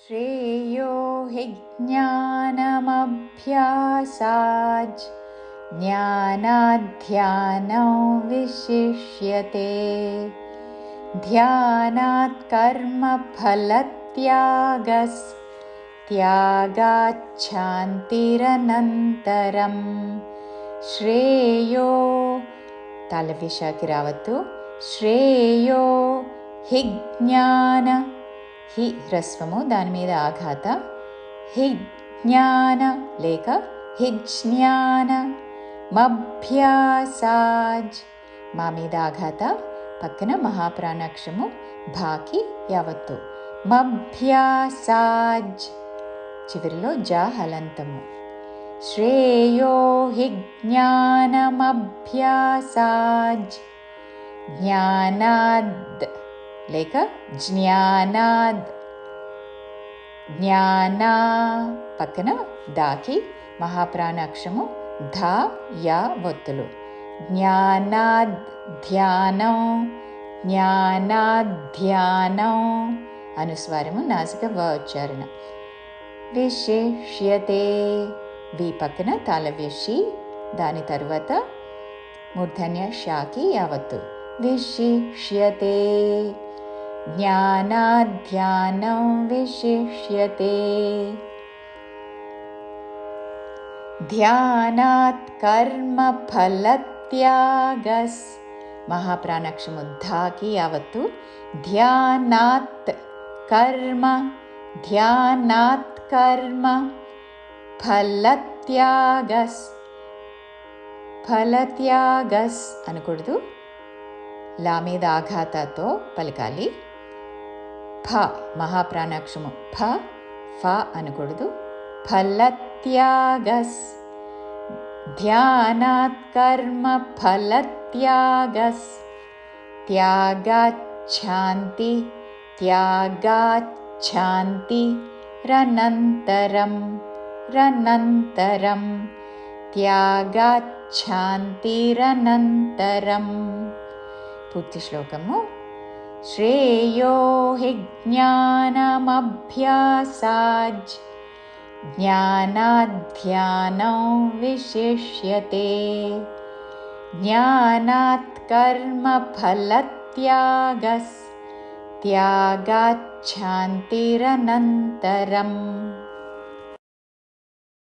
श्रेयो हि ज्ञानमभ्यासाच् ज्ञानाध्यानो विशिष्यते। ध्यानात् कर्मफलत्यागस्त्यागाच्छान्तिरनन्तरम्। श्रेयो तालव्यशाकी रावत्तु శ్రేయో హి జ్ఞాన హి హ్రస్వము దాని మీద ఆఘాత హి జ్ఞాన లేక హి జ్ఞాన మభ్యాసాజ్ మా మీద ఆఘాత పక్కన మహాప్రాణాక్షము భాకి యావత్తు మభ్యాసాజ్ చివరిలో జా హలంతము. శ్రేయో హి జ్ఞానమభ్యాసాజ్ జ్ఞానాద్ లేక జ్ఞానాద్ జ్ఞానా పక్కన దాకి మహాప్రాణాక్షము ధా యా ఒత్తులు. జ్ఞానాద్ ధ్యానం జ్ఞానాధ్యానం అనుస్వారము నాసిక వ ఉచ్చారణ. విశిష్యతే వి పక్కన తాళవ్యషి దాని తరువాత మూర్ధన్య షాకి యావత్తు. విశిష్యతే జ్ఞానాధ్యానం విశిష్యతే. ధ్యానాత్ కర్మఫలత్యాగస్ మహాప్రాణాక్షము ధాకి యావత్తు. ధ్యానాత్ కర్మ ధ్యానాత్ కర్మ ఫలత్యాగస్ ఫలత్యాగస్ అనకూడదు, లా మీద ఆఘాతతో పలకాలి. ఫ మహాప్రాణాక్షము ఫ ఫ అనకూడదు. ఫలత్యాగస్ ధ్యానాత్ కర్మ ఫలత్యాగస్ త్యాగాచ్ఛాంతి త్యాగాచ్ఛాంతి రనంతరం రనంతరం త్యాగాచ్ఛాంతిరనంతరం. పూర్తి శ్లోకము. శ్రేయో హి జ్ఞానమభ్యాసాజ్ జ్ఞానాధ్యానో విశిష్యతే. జ్ఞానాత్ కర్మఫలత్యాగస్ త్యాగాచ్ఛాంతిరనంతరం.